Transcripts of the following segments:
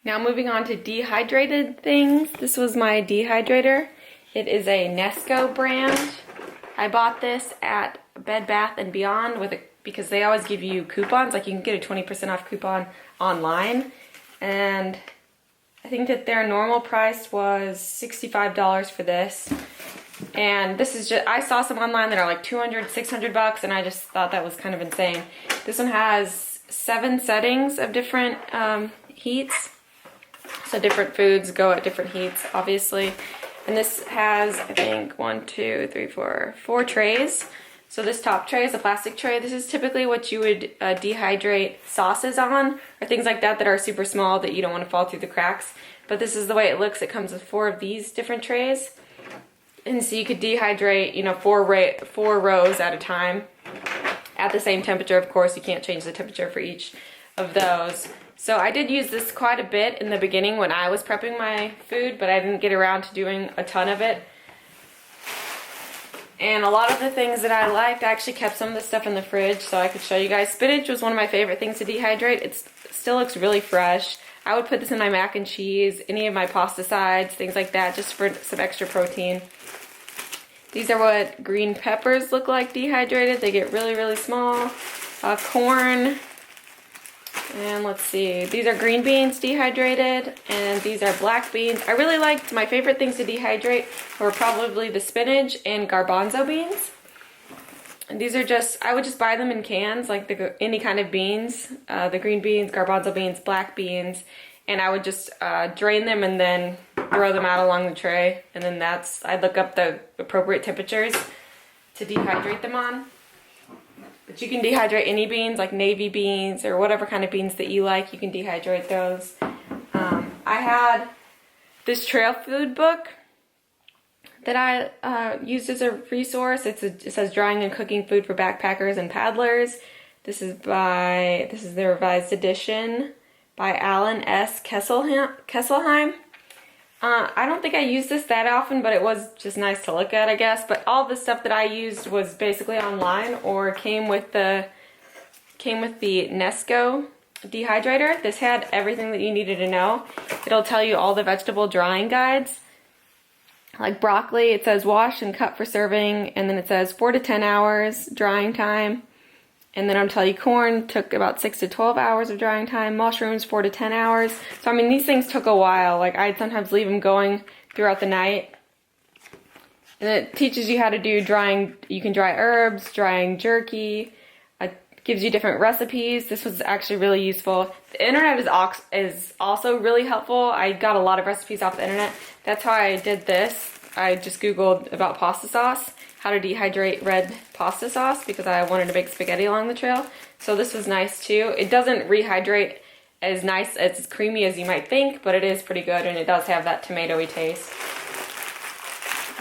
Now moving on to dehydrated things. This was my dehydrator. It is a Nesco brand. I bought this at Bed Bath & Beyond because they always give you coupons. Like you can get a 20% off coupon online. And I think that their normal price was $65 for this. And this is just, I saw some online that are like 200, 600 bucks, and I just thought that was kind of insane. This one has 7 settings of different heats. So different foods go at different heats, obviously. And this has, I think, 4 trays. So this top tray is a plastic tray. This is typically what you would dehydrate sauces on, or things like that that are super small that you don't want to fall through the cracks. But this is the way it looks. It comes with 4 of these different trays. And so you could dehydrate, you know, 4 rows at a time at the same temperature. Of course, you can't change the temperature for each of those. So I did use this quite a bit in the beginning when I was prepping my food, but I didn't get around to doing a ton of it. And a lot of the things that I liked, I actually kept some of the stuff in the fridge so I could show you guys. Spinach was one of my favorite things to dehydrate. It still looks really fresh. I would put this in my mac and cheese, any of my pasta sides, things like that, just for some extra protein. These are what green peppers look like dehydrated. They get really, really small. Corn. And let's see, these are green beans dehydrated, and these are black beans. I really liked, my favorite things to dehydrate were probably the spinach and garbanzo beans. And these are just, I would just buy them in cans, like any kind of beans, the green beans, garbanzo beans, black beans, and I would just drain them and then throw them out along the tray. And then I'd look up the appropriate temperatures to dehydrate them on. But you can dehydrate any beans, like navy beans or whatever kind of beans that you like. You can dehydrate those. I had this trail food book that I used as a resource. It says Drying and Cooking Food for Backpackers and Paddlers. This is the revised edition by Alan S. Kesselheim. I don't think I used this that often, but it was just nice to look at, I guess. But all the stuff that I used was basically online or came with the Nesco Dehydrator. This had everything that you needed to know. It'll tell you all the vegetable drying guides. Like broccoli, it says wash and cut for serving, and then it says 4 to 10 hours drying time. And then I'll tell you corn took about 6 to 12 hours of drying time. Mushrooms, 4 to 10 hours. So I mean, these things took a while. Like I'd sometimes leave them going throughout the night. And it teaches you how to do drying. You can dry herbs, drying jerky. It gives you different recipes. This was actually really useful. The internet is also really helpful. I got a lot of recipes off the internet. That's how I did this. I just Googled about pasta sauce, how to dehydrate red pasta sauce, because I wanted to make spaghetti along the trail. So this was nice too. It doesn't rehydrate as nice, as creamy as you might think, but it is pretty good, and it does have that tomatoey taste.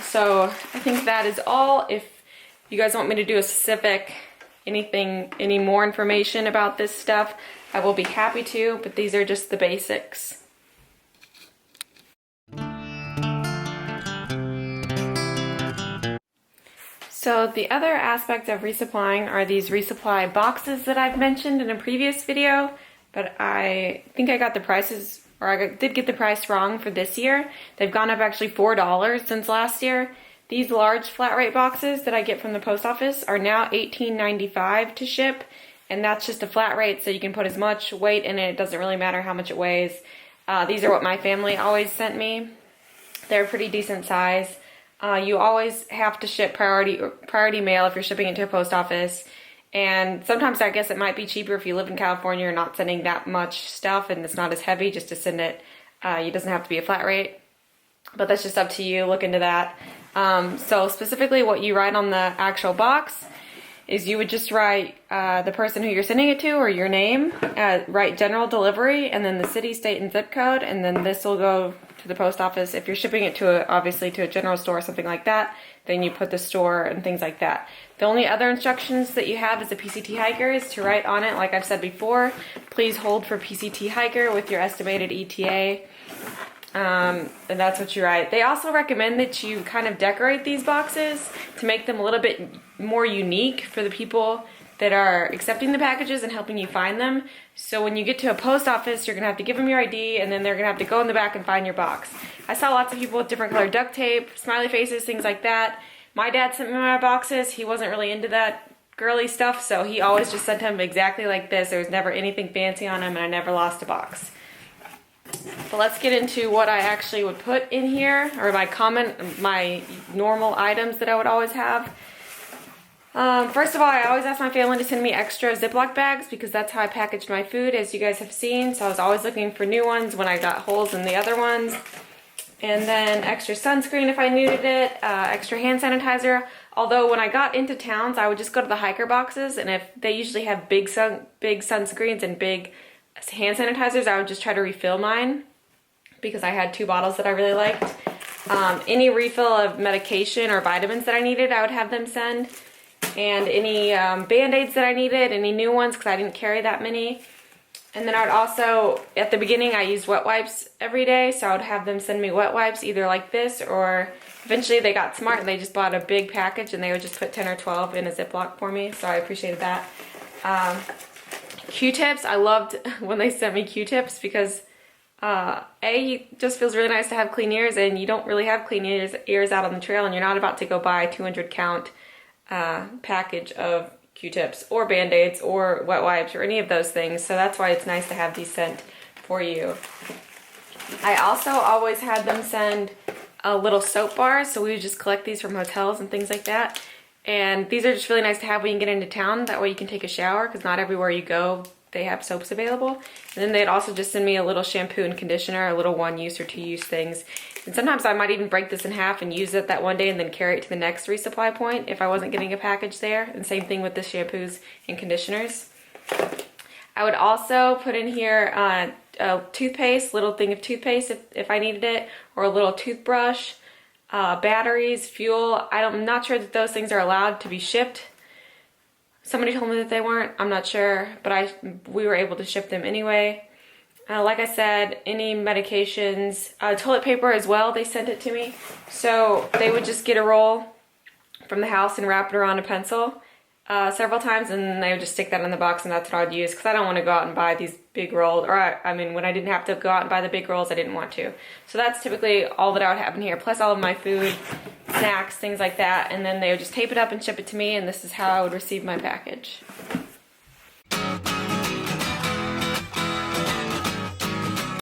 So I think that is all. If you guys want me to do a specific any more information about this stuff, I will be happy to, but these are just the basics. So the other aspect of resupplying are these resupply boxes that I've mentioned in a previous video, but I think I got the prices, or I did get the price wrong for this year. They've gone up actually $4 since last year. These large flat rate boxes that I get from the post office are now $18.95 to ship, and that's just a flat rate, so you can put as much weight in it. It doesn't really matter how much it weighs. These are what my family always sent me. They're a pretty decent size. You always have to ship priority mail if you're shipping it to a post office. And sometimes I guess it might be cheaper if you live in California, you're not sending that much stuff and it's not as heavy, just to send it. It doesn't have to be a flat rate, but that's just up to you. Look into that. So specifically what you write on the actual box is you would just write the person who you're sending it to, or your name, write general delivery, and then the city, state, and zip code, and then this will go to the post office. If you're shipping it to obviously to a general store or something like that, then you put the store and things like that. The only other instructions that you have as a PCT hiker is to write on it, like I've said before, please hold for PCT hiker with your estimated ETA. And that's what you write. They also recommend that you kind of decorate these boxes to make them a little bit more unique for the people that are accepting the packages and helping you find them. So when you get to a post office, you're gonna have to give them your ID, and then they're gonna have to go in the back and find your box. I saw lots of people with different colored duct tape, smiley faces, things like that. My dad sent me my boxes. He wasn't really into that girly stuff, so he always just sent them exactly like this. There was never anything fancy on them, and I never lost a box. But let's get into what I actually would put in here, or my normal items that I would always have. First of all, I always ask my family to send me extra Ziploc bags because that's how I packaged my food, as you guys have seen. So I was always looking for new ones when I got holes in the other ones. And then extra sunscreen if I needed it, extra hand sanitizer. Although when I got into towns, I would just go to the hiker boxes, and if they usually have big sunscreens and big hand sanitizers, I would just try to refill mine because I had 2 bottles that I really liked. Any refill of medication or vitamins that I needed, I would have them send. And any Band-Aids that I needed, any new ones, because I didn't carry that many. And then I would also, at the beginning, I used wet wipes every day, so I would have them send me wet wipes, either like this, or eventually they got smart and they just bought a big package and they would just put 10 or 12 in a Ziploc for me, so I appreciated that. Q-tips, I loved when they sent me Q-tips because it just feels really nice to have clean ears, and you don't really have clean ears out on the trail, and you're not about to go buy a 200 count package of Q-tips or Band-Aids or wet wipes or any of those things, so that's why it's nice to have these sent for you. I also always had them send little soap bars, so we would just collect these from hotels and things like that, and these are just really nice to have when you get into town. That way you can take a shower, because not everywhere you go they have soaps available. And then they'd also just send me a little shampoo and conditioner, a little 1-use or 2-use things. And sometimes I might even break this in half and use it that one day and then carry it to the next resupply point if I wasn't getting a package there. And same thing with the shampoos and conditioners. I would also put in here a toothpaste, little thing of toothpaste if I needed it, or a little toothbrush, batteries, fuel. I'm not sure that those things are allowed to be shipped. Somebody told me that they weren't. I'm not sure, but we were able to ship them anyway. Like I said, any medications, toilet paper as well, they sent it to me. So they would just get a roll from the house and wrap it around a pencil several times, and then they would just stick that in the box, and that's what I would use, because I don't want to go out and buy these big rolls, or I mean, when I didn't have to go out and buy the big rolls, I didn't want to. So that's typically all that I would have in here, plus all of my food, snacks, things like that, and then they would just tape it up and ship it to me, and this is how I would receive my package.